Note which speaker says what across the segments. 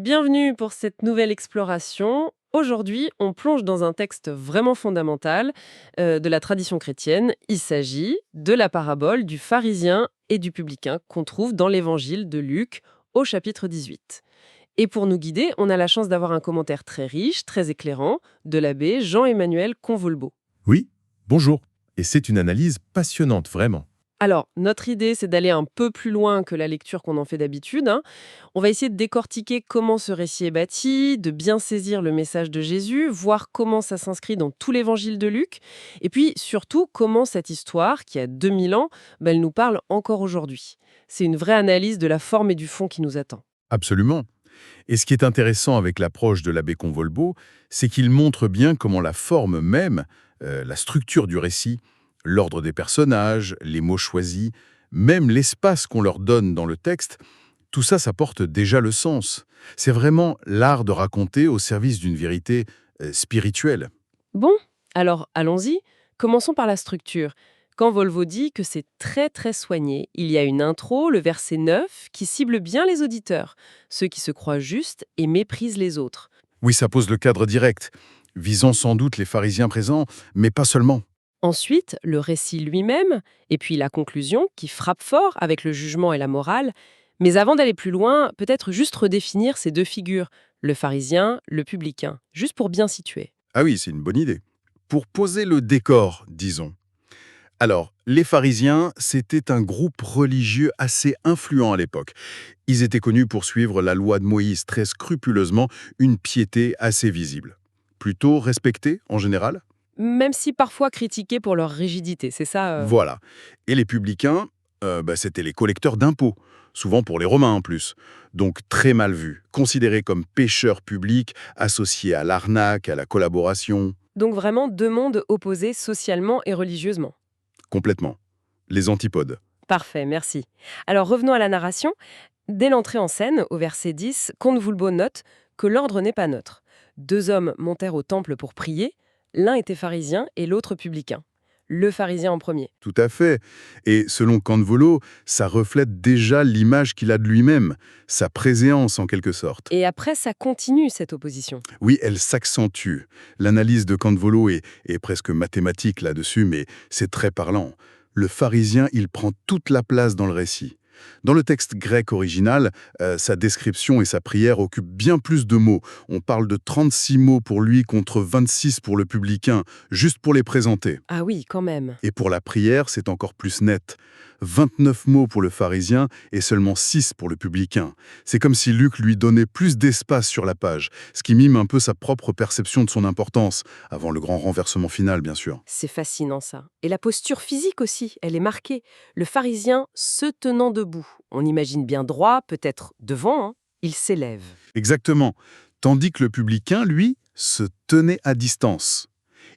Speaker 1: Bienvenue pour cette nouvelle exploration. Aujourd'hui, on plonge dans un texte vraiment fondamental de la tradition chrétienne. Il s'agit de la parabole du pharisien et du publicain qu'on trouve dans l'évangile de Luc au chapitre 18. Et pour nous guider, on a la chance d'avoir un commentaire très riche, très éclairant, de l'abbé Jean-Emmanuel Convolbo.
Speaker 2: Oui, bonjour. Et c'est une analyse passionnante, vraiment.
Speaker 1: Alors, notre idée, c'est d'aller un peu plus loin que la lecture qu'on en fait d'habitude, hein. On va essayer de décortiquer comment ce récit est bâti, de bien saisir le message de Jésus, voir comment ça s'inscrit dans tout l'évangile de Luc, et puis surtout comment cette histoire, qui a 2000 ans, elle nous parle encore aujourd'hui. C'est une vraie analyse de la forme et du fond qui nous attend.
Speaker 2: Absolument. Et ce qui est intéressant avec l'approche de l'abbé Convolbo, c'est qu'il montre bien comment la forme même, la structure du récit, l'ordre des personnages, les mots choisis, même l'espace qu'on leur donne dans le texte, tout ça, ça porte déjà le sens. C'est vraiment l'art de raconter au service d'une vérité spirituelle.
Speaker 1: Bon, alors allons-y. Commençons par la structure. Quand Volvo dit que c'est très très soigné, il y a une intro, le verset 9, qui cible bien les auditeurs, ceux qui se croient justes et méprisent les autres.
Speaker 2: Oui, ça pose le cadre direct, visant sans doute les pharisiens présents, mais pas seulement.
Speaker 1: Ensuite, le récit lui-même, et puis la conclusion, qui frappe fort avec le jugement et la morale. Mais avant d'aller plus loin, peut-être juste redéfinir ces deux figures, le pharisien, le publicain, juste pour bien situer.
Speaker 2: Ah oui, c'est une bonne idée. Pour poser le décor, disons. Alors, les pharisiens, c'était un groupe religieux assez influent à l'époque. Ils étaient connus pour suivre la loi de Moïse très scrupuleusement, une piété assez visible. Plutôt respectée, en général.
Speaker 1: Même si parfois critiqués pour leur rigidité, c'est ça
Speaker 2: Voilà. Et les publicains, c'était les collecteurs d'impôts, souvent pour les Romains en plus. Donc très mal vus, considérés comme pécheurs publics, associés à l'arnaque, à la collaboration.
Speaker 1: Donc vraiment deux mondes opposés socialement et religieusement.
Speaker 2: Complètement. Les antipodes.
Speaker 1: Parfait, merci. Alors revenons à la narration. Dès l'entrée en scène, au verset 10, Convolbo note que l'ordre n'est pas neutre. Deux hommes montèrent au temple pour prier, l'un était pharisien et l'autre publicain. Le pharisien en premier.
Speaker 2: Tout à fait. Et selon Canvolo, ça reflète déjà l'image qu'il a de lui-même, sa préséance en quelque sorte.
Speaker 1: Et après, ça continue cette opposition.
Speaker 2: Oui, elle s'accentue. L'analyse de Canvolo est presque mathématique là-dessus, mais c'est très parlant. Le pharisien, il prend toute la place dans le récit. Dans le texte grec original, sa description et sa prière occupent bien plus de mots. On parle de 36 mots pour lui contre 26 pour le publicain, juste pour les présenter.
Speaker 1: Ah oui, quand même.
Speaker 2: Et pour la prière, c'est encore plus net. 29 mots pour le pharisien et seulement 6 pour le publicain. C'est comme si Luc lui donnait plus d'espace sur la page, ce qui mime un peu sa propre perception de son importance, avant le grand renversement final, bien sûr.
Speaker 1: C'est fascinant ça. Et la posture physique aussi, elle est marquée. Le pharisien se tenant debout. On imagine bien droit, peut-être devant, hein. Il s'élève.
Speaker 2: Exactement. Tandis que le publicain, lui, se tenait à distance.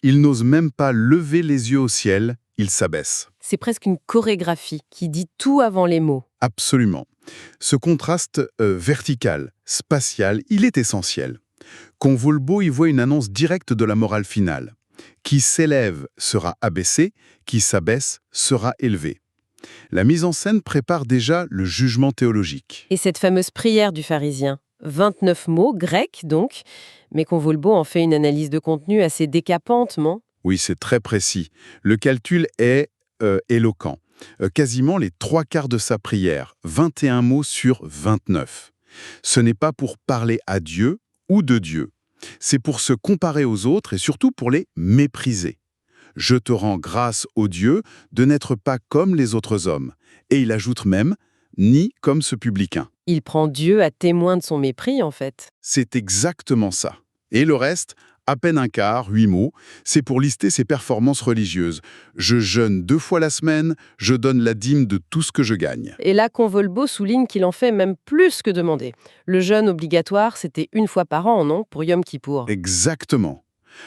Speaker 2: Il n'ose même pas lever les yeux au ciel, il s'abaisse.
Speaker 1: C'est presque une chorégraphie qui dit tout avant les mots.
Speaker 2: Absolument. Ce contraste vertical, spatial, il est essentiel. Convolbo y voit une annonce directe de la morale finale. Qui s'élève sera abaissé, qui s'abaisse sera élevé. La mise en scène prépare déjà le jugement théologique.
Speaker 1: Et cette fameuse prière du pharisien, 29 mots, grecs donc, mais Convolbo en fait une analyse de contenu assez décapante, non?
Speaker 2: Oui, c'est très précis. Le calcul est éloquent. Quasiment les 3/4 de sa prière, 21 mots sur 29. Ce n'est pas pour parler à Dieu ou de Dieu. C'est pour se comparer aux autres et surtout pour les mépriser. Je te rends grâce, ô Dieu, de n'être pas comme les autres hommes. Et il ajoute même, ni comme ce publicain.
Speaker 1: Il prend Dieu à témoin de son mépris, en fait.
Speaker 2: C'est exactement ça. Et le reste, à peine un quart, 8 mots, c'est pour lister ses performances religieuses. Je jeûne 2 fois la semaine, je donne la dîme de tout ce que je gagne.
Speaker 1: Et là, Convolbo souligne qu'il en fait même plus que demander. Le jeûne obligatoire, c'était 1 fois par an, non? Pour Yom Kippour.
Speaker 2: Exactement.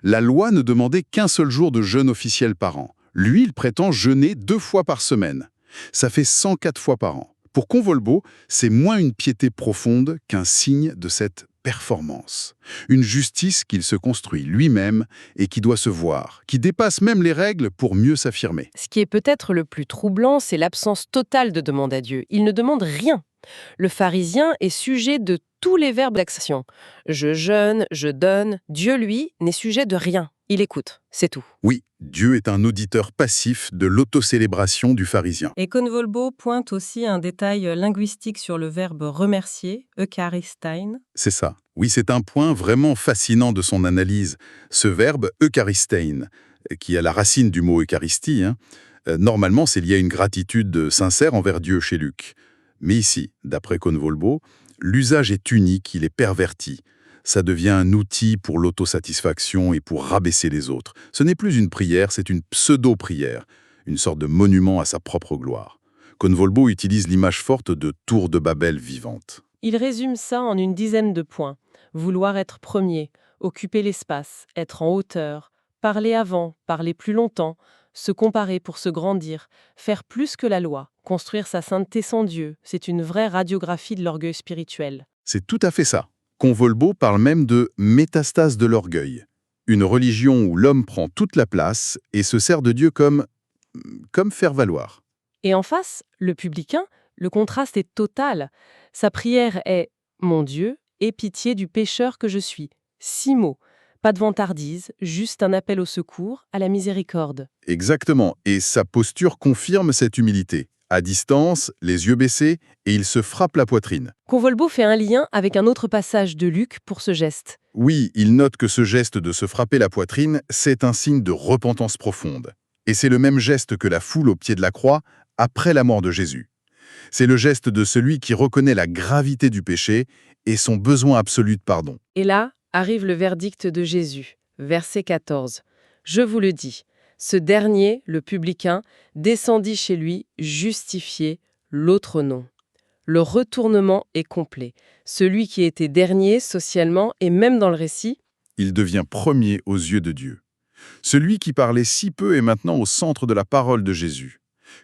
Speaker 2: La loi ne demandait qu'un seul jour de jeûne officiel par an. Lui, il prétend jeûner 2 fois par semaine. Ça fait 104 fois par an. Pour Convolbo, c'est moins une piété profonde qu'un signe de cette performance. Une justice qu'il se construit lui-même et qui doit se voir, qui dépasse même les règles pour mieux s'affirmer.
Speaker 1: Ce qui est peut-être le plus troublant, c'est l'absence totale de demande à Dieu. Il ne demande rien. Le pharisien est sujet de tous les verbes d'action. Je jeûne, je donne. Dieu, lui, n'est sujet de rien. Il écoute, c'est tout.
Speaker 2: Oui, Dieu est un auditeur passif de l'autocélébration du pharisien.
Speaker 3: Et Convolbo pointe aussi un détail linguistique sur le verbe remercier, eucharistein.
Speaker 2: C'est ça. Oui, c'est un point vraiment fascinant de son analyse. Ce verbe eucharistein, qui est la racine du mot Eucharistie, normalement, c'est lié à une gratitude sincère envers Dieu chez Luc. Mais ici, d'après Convolbo, l'usage est unique, il est perverti. Ça devient un outil pour l'autosatisfaction et pour rabaisser les autres. Ce n'est plus une prière, c'est une pseudo-prière, une sorte de monument à sa propre gloire. Convolbo utilise l'image forte de tour de Babel vivante.
Speaker 3: Il résume ça en une dizaine de points. Vouloir être premier, occuper l'espace, être en hauteur, parler avant, parler plus longtemps, se comparer pour se grandir, faire plus que la loi, construire sa sainteté sans Dieu, c'est une vraie radiographie de l'orgueil spirituel.
Speaker 2: C'est tout à fait ça. Convolbo parle même de métastase de l'orgueil. Une religion où l'homme prend toute la place et se sert de Dieu comme faire valoir.
Speaker 3: Et en face, le publicain, le contraste est total. Sa prière est « Mon Dieu, aie pitié du pécheur que je suis ». 6 mots. Pas de vantardise, juste un appel au secours, à la miséricorde.
Speaker 2: Exactement, et sa posture confirme cette humilité. À distance, les yeux baissés, et il se frappe la poitrine.
Speaker 3: Convolbo fait un lien avec un autre passage de Luc pour ce geste.
Speaker 2: Oui, il note que ce geste de se frapper la poitrine, c'est un signe de repentance profonde. Et c'est le même geste que la foule au pied de la croix après la mort de Jésus. C'est le geste de celui qui reconnaît la gravité du péché et son besoin absolu de pardon.
Speaker 1: Et là arrive le verdict de Jésus, verset 14. « Je vous le dis, ce dernier, le publicain, descendit chez lui justifié, l'autre non. » Le retournement est complet. Celui qui était dernier socialement et même dans le récit,
Speaker 2: Il devient premier aux yeux de Dieu. Celui qui parlait si peu est maintenant au centre de la parole de Jésus.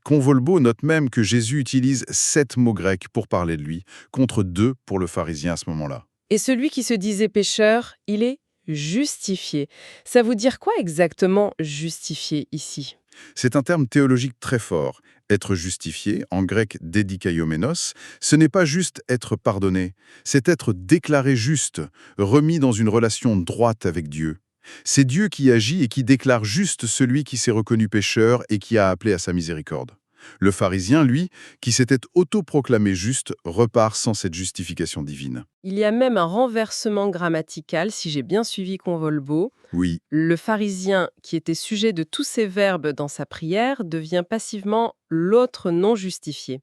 Speaker 2: Convolbo note même que Jésus utilise 7 mots grecs pour parler de lui, contre 2 pour le pharisien à ce moment-là.
Speaker 1: et celui qui se disait pécheur, il est justifié. Ça veut dire quoi exactement justifié ici ?
Speaker 2: C'est un terme théologique très fort. Être justifié, en grec dédikaioménos, ce n'est pas juste être pardonné, c'est être déclaré juste, remis dans une relation droite avec Dieu. C'est Dieu qui agit et qui déclare juste celui qui s'est reconnu pécheur et qui a appelé à sa miséricorde. Le pharisien, lui, qui s'était autoproclamé juste, repart sans cette justification divine.
Speaker 1: Il y a même un renversement grammatical, si j'ai bien suivi Convolbo.
Speaker 2: Oui,
Speaker 1: Le pharisien, qui était sujet de tous ces verbes dans sa prière, devient passivement l'autre non justifié,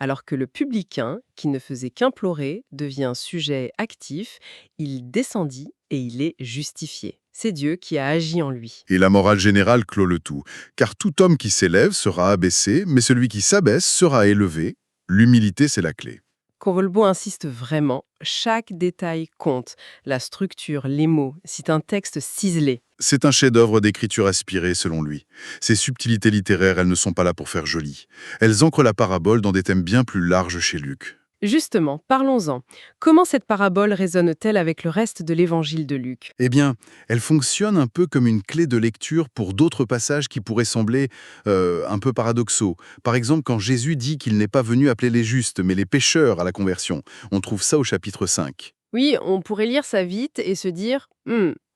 Speaker 1: alors que le publicain, qui ne faisait qu'implorer, devient sujet actif, il descendit et il est justifié. C'est Dieu qui a agi en lui.
Speaker 2: et la morale générale clôt le tout. Car tout homme qui s'élève sera abaissé, mais celui qui s'abaisse sera élevé. L'humilité, c'est la clé.
Speaker 1: Convolbo insiste vraiment, chaque détail compte, la structure, les mots, c'est un texte ciselé.
Speaker 2: C'est un chef-d'œuvre d'écriture aspirée, selon lui. Ces subtilités littéraires, elles ne sont pas là pour faire joli. Elles ancrent la parabole dans des thèmes bien plus larges chez Luc.
Speaker 1: Justement, parlons-en. Comment cette parabole résonne-t-elle avec le reste de l'évangile de Luc ?
Speaker 2: Eh bien, elle fonctionne un peu comme une clé de lecture pour d'autres passages qui pourraient sembler un peu paradoxaux. Par exemple, quand Jésus dit qu'il n'est pas venu appeler les justes, mais les pécheurs à la conversion. On trouve ça au chapitre 5.
Speaker 1: Oui, on pourrait lire ça vite et se dire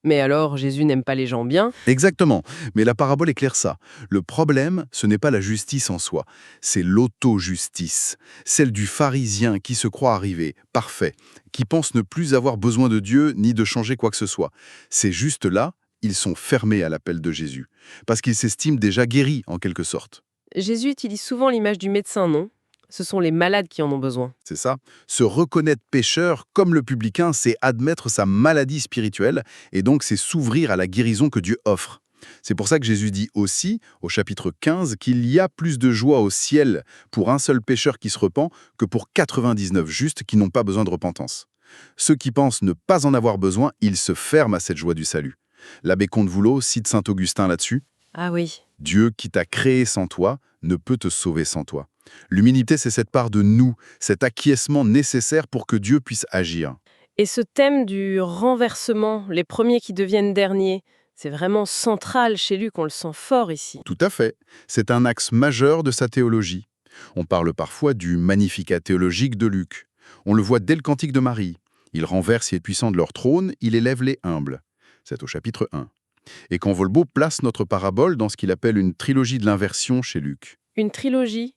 Speaker 1: mais alors Jésus n'aime pas les gens bien.
Speaker 2: Exactement, mais la parabole éclaire ça. Le problème, ce n'est pas la justice en soi, c'est l'auto-justice, celle du pharisien qui se croit arrivé, parfait, qui pense ne plus avoir besoin de Dieu ni de changer quoi que ce soit. Ces justes-là, ils sont fermés à l'appel de Jésus, parce qu'ils s'estiment déjà guéris en quelque sorte.
Speaker 1: Jésus utilise souvent l'image du médecin, non ? Ce sont les malades qui en ont besoin.
Speaker 2: C'est ça. Se reconnaître pécheur, comme le publicain, c'est admettre sa maladie spirituelle, et donc c'est s'ouvrir à la guérison que Dieu offre. C'est pour ça que Jésus dit aussi, au chapitre 15, qu'il y a plus de joie au ciel pour un seul pécheur qui se repent que pour 99 justes qui n'ont pas besoin de repentance. Ceux qui pensent ne pas en avoir besoin, ils se ferment à cette joie du salut. L'abbé Comte-Voulot cite saint Augustin là-dessus.
Speaker 1: Ah oui.
Speaker 2: Dieu qui t'a créé sans toi ne peut te sauver sans toi. L'humilité, c'est cette part de nous, cet acquiescement nécessaire pour que Dieu puisse agir.
Speaker 1: Et ce thème du renversement, les premiers qui deviennent derniers, c'est vraiment central chez Luc, on le sent fort ici.
Speaker 2: Tout à fait. C'est un axe majeur de sa théologie. On parle parfois du Magnificat théologique de Luc. On le voit dès le Cantique de Marie. Il renverse les puissants de leur trône, il élève les humbles. C'est au chapitre 1. Et Convolbo place notre parabole dans ce qu'il appelle une trilogie de l'inversion chez Luc.
Speaker 3: Une trilogie?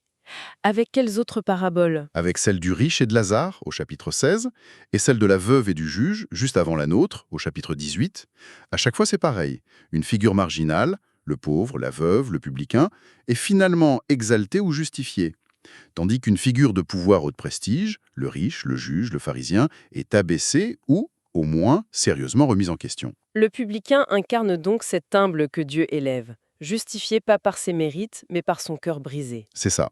Speaker 3: Avec quelles autres paraboles?
Speaker 2: Avec celle du riche et de Lazare, au chapitre 16, et celle de la veuve et du juge, juste avant la nôtre, au chapitre 18. À chaque fois, c'est pareil. Une figure marginale, le pauvre, la veuve, le publicain, est finalement exaltée ou justifiée. Tandis qu'une figure de pouvoir ou de prestige, le riche, le juge, le pharisien, est abaissée ou, au moins, sérieusement remise en question.
Speaker 3: Le publicain incarne donc cet humble que Dieu élève, justifié pas par ses mérites, mais par son cœur brisé.
Speaker 2: C'est ça.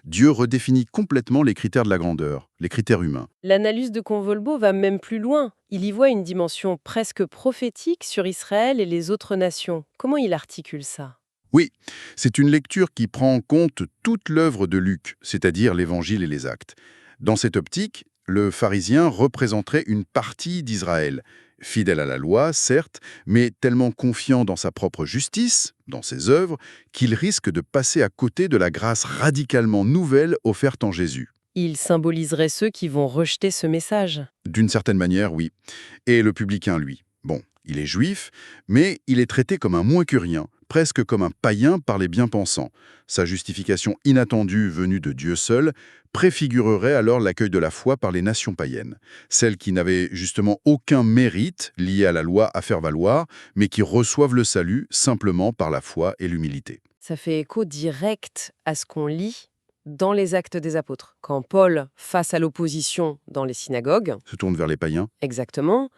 Speaker 2: Dieu redéfinit complètement les critères de la grandeur, les critères humains.
Speaker 3: L'analyse de Convolbo va même plus loin. Il y voit une dimension presque prophétique sur Israël et les autres nations. Comment il articule ça?
Speaker 2: Oui, c'est une lecture qui prend en compte toute l'œuvre de Luc, c'est-à-dire l'Évangile et les Actes. Dans cette optique, le pharisien représenterait une partie d'Israël, fidèle à la loi, certes, mais tellement confiant dans sa propre justice, dans ses œuvres, qu'il risque de passer à côté de la grâce radicalement nouvelle offerte en Jésus.
Speaker 3: Il symboliserait ceux qui vont rejeter ce message.
Speaker 2: D'une certaine manière, oui. Et le publicain, lui, bon, il est juif, mais il est traité comme un moins que rien, presque comme un païen par les bien-pensants. Sa justification inattendue venue de Dieu seul préfigurerait alors l'accueil de la foi par les nations païennes, celles qui n'avaient justement aucun mérite lié à la loi à faire valoir, mais qui reçoivent le salut simplement par la foi et l'humilité.
Speaker 3: Ça fait écho direct à ce qu'on lit dans les Actes des Apôtres. Quand Paul, face à l'opposition dans les synagogues,
Speaker 2: Se tourne vers les païens.
Speaker 3: exactement,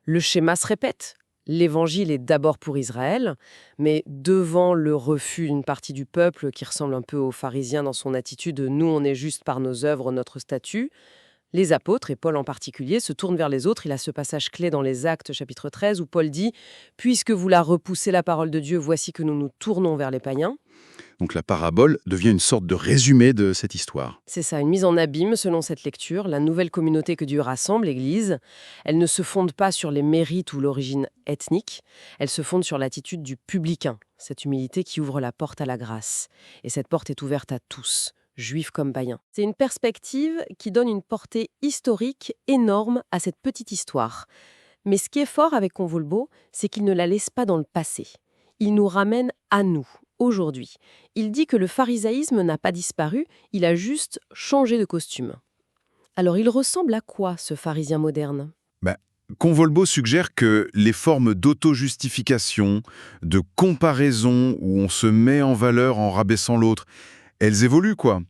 Speaker 3: le schéma se répète. L'évangile est d'abord pour Israël, mais devant le refus d'une partie du peuple qui ressemble un peu aux pharisiens dans son attitude « nous, on est juste par nos œuvres, notre statut », les apôtres, et Paul en particulier, se tournent vers les autres. Il a ce passage clé dans les Actes, chapitre 13, où Paul dit « Puisque vous la repoussez la parole de Dieu, voici que nous nous tournons vers les païens ».
Speaker 2: Donc la parabole devient une sorte de résumé de cette histoire.
Speaker 3: C'est ça, une mise en abîme selon cette lecture. La nouvelle communauté que Dieu rassemble, l'Église, elle ne se fonde pas sur les mérites ou l'origine ethnique, elle se fonde sur l'attitude du publicain, cette humilité qui ouvre la porte à la grâce. Et cette porte est ouverte à tous, juifs comme païens. C'est une perspective qui donne une portée historique énorme à cette petite histoire. Mais ce qui est fort avec Convolbo, c'est qu'il ne la laisse pas dans le passé. Il nous ramène à nous, aujourd'hui. Il dit que le pharisaïsme n'a pas disparu, il a juste changé de costume. Alors il ressemble à quoi, ce pharisien moderne?
Speaker 2: Convolbo suggère que les formes d'auto-justification, de comparaison où on se met en valeur en rabaissant l'autre, elles évoluent quoi.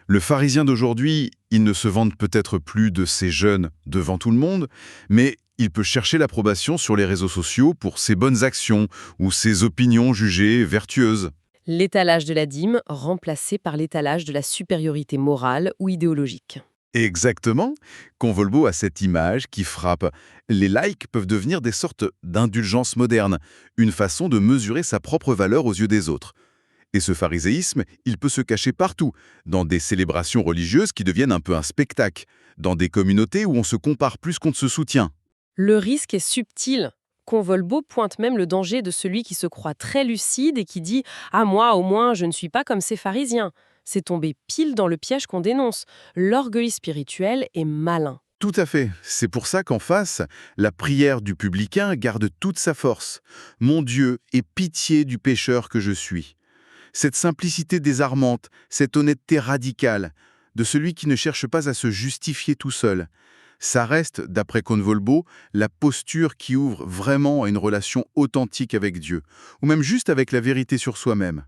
Speaker 2: Le pharisien d'aujourd'hui, il ne se vante peut-être plus de ses jeûnes devant tout le monde, mais il peut chercher l'approbation sur les réseaux sociaux pour ses bonnes actions ou ses opinions jugées vertueuses.
Speaker 3: L'étalage de la dîme remplacé par l'étalage de la supériorité morale ou idéologique.
Speaker 2: Exactement. Convolbo a cette image qui frappe. Les likes peuvent devenir des sortes d'indulgences modernes, une façon de mesurer sa propre valeur aux yeux des autres. Et ce phariséisme, il peut se cacher partout, dans des célébrations religieuses qui deviennent un peu un spectacle, dans des communautés où on se compare plus qu'on ne se soutient.
Speaker 3: Le risque est subtil. Convolbo pointe même le danger de celui qui se croit très lucide et qui dit « Ah, moi, au moins, je ne suis pas comme ces pharisiens ». C'est tomber pile dans le piège qu'on dénonce. L'orgueil spirituel est malin.
Speaker 2: Tout à fait. C'est pour ça qu'en face, la prière du publicain garde toute sa force. « Mon Dieu, aie pitié du pécheur que je suis ». Cette simplicité désarmante, cette honnêteté radicale, de celui qui ne cherche pas à se justifier tout seul. Ça reste, d'après Convolbo, la posture qui ouvre vraiment à une relation authentique avec Dieu, ou même juste avec la vérité sur soi-même.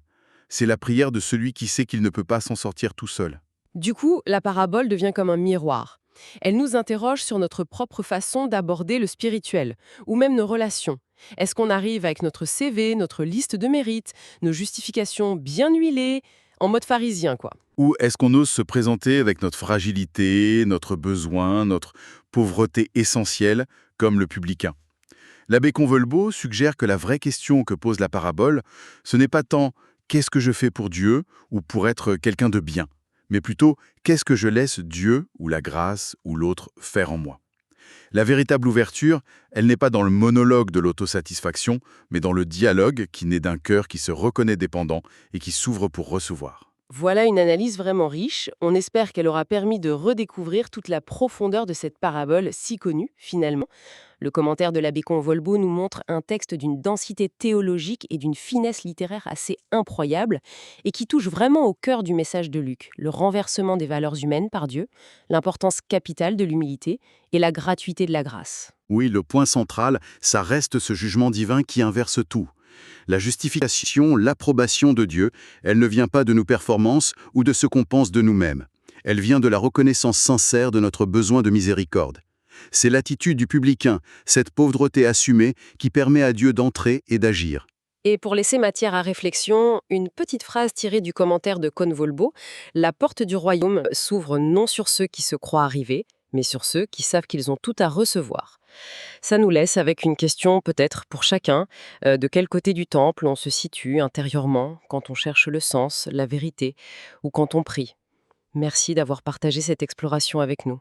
Speaker 2: C'est la prière de celui qui sait qu'il ne peut pas s'en sortir tout seul.
Speaker 3: Du coup, la parabole devient comme un miroir. Elle nous interroge sur notre propre façon d'aborder le spirituel, ou même nos relations. Est-ce qu'on arrive avec notre CV, notre liste de mérites, nos justifications bien huilées, en mode pharisien, quoi?
Speaker 2: Ou est-ce qu'on ose se présenter avec notre fragilité, notre besoin, notre pauvreté essentielle, comme le publicain? L'abbé Convolbo suggère que la vraie question que pose la parabole, ce n'est pas tant « qu'est-ce que je fais pour Dieu ?» ou pour être quelqu'un de bien, mais plutôt « qu'est-ce que je laisse Dieu ou la grâce ou l'autre faire en moi ?» La véritable ouverture, elle n'est pas dans le monologue de l'autosatisfaction, mais dans le dialogue qui naît d'un cœur qui se reconnaît dépendant et qui s'ouvre pour recevoir.
Speaker 3: Voilà une analyse vraiment riche. On espère qu'elle aura permis de redécouvrir toute la profondeur de cette parabole si connue, finalement. Le commentaire de l'abbé Convolbo nous montre un texte d'une densité théologique et d'une finesse littéraire assez incroyable et qui touche vraiment au cœur du message de Luc, le renversement des valeurs humaines par Dieu, l'importance capitale de l'humilité et la gratuité de la grâce.
Speaker 2: Oui, le point central, ça reste ce jugement divin qui inverse tout. La justification, l'approbation de Dieu, elle ne vient pas de nos performances ou de ce qu'on pense de nous-mêmes. Elle vient de la reconnaissance sincère de notre besoin de miséricorde. C'est l'attitude du publicain, cette pauvreté assumée, qui permet à Dieu d'entrer et d'agir.
Speaker 1: Et pour laisser matière à réflexion, une petite phrase tirée du commentaire de Convolbo: la porte du royaume s'ouvre non sur ceux qui se croient arrivés, mais sur ceux qui savent qu'ils ont tout à recevoir. Ça nous laisse avec une question peut-être pour chacun: de quel côté du temple on se situe intérieurement quand on cherche le sens, la vérité, ou quand on prie. Merci d'avoir partagé cette exploration avec nous.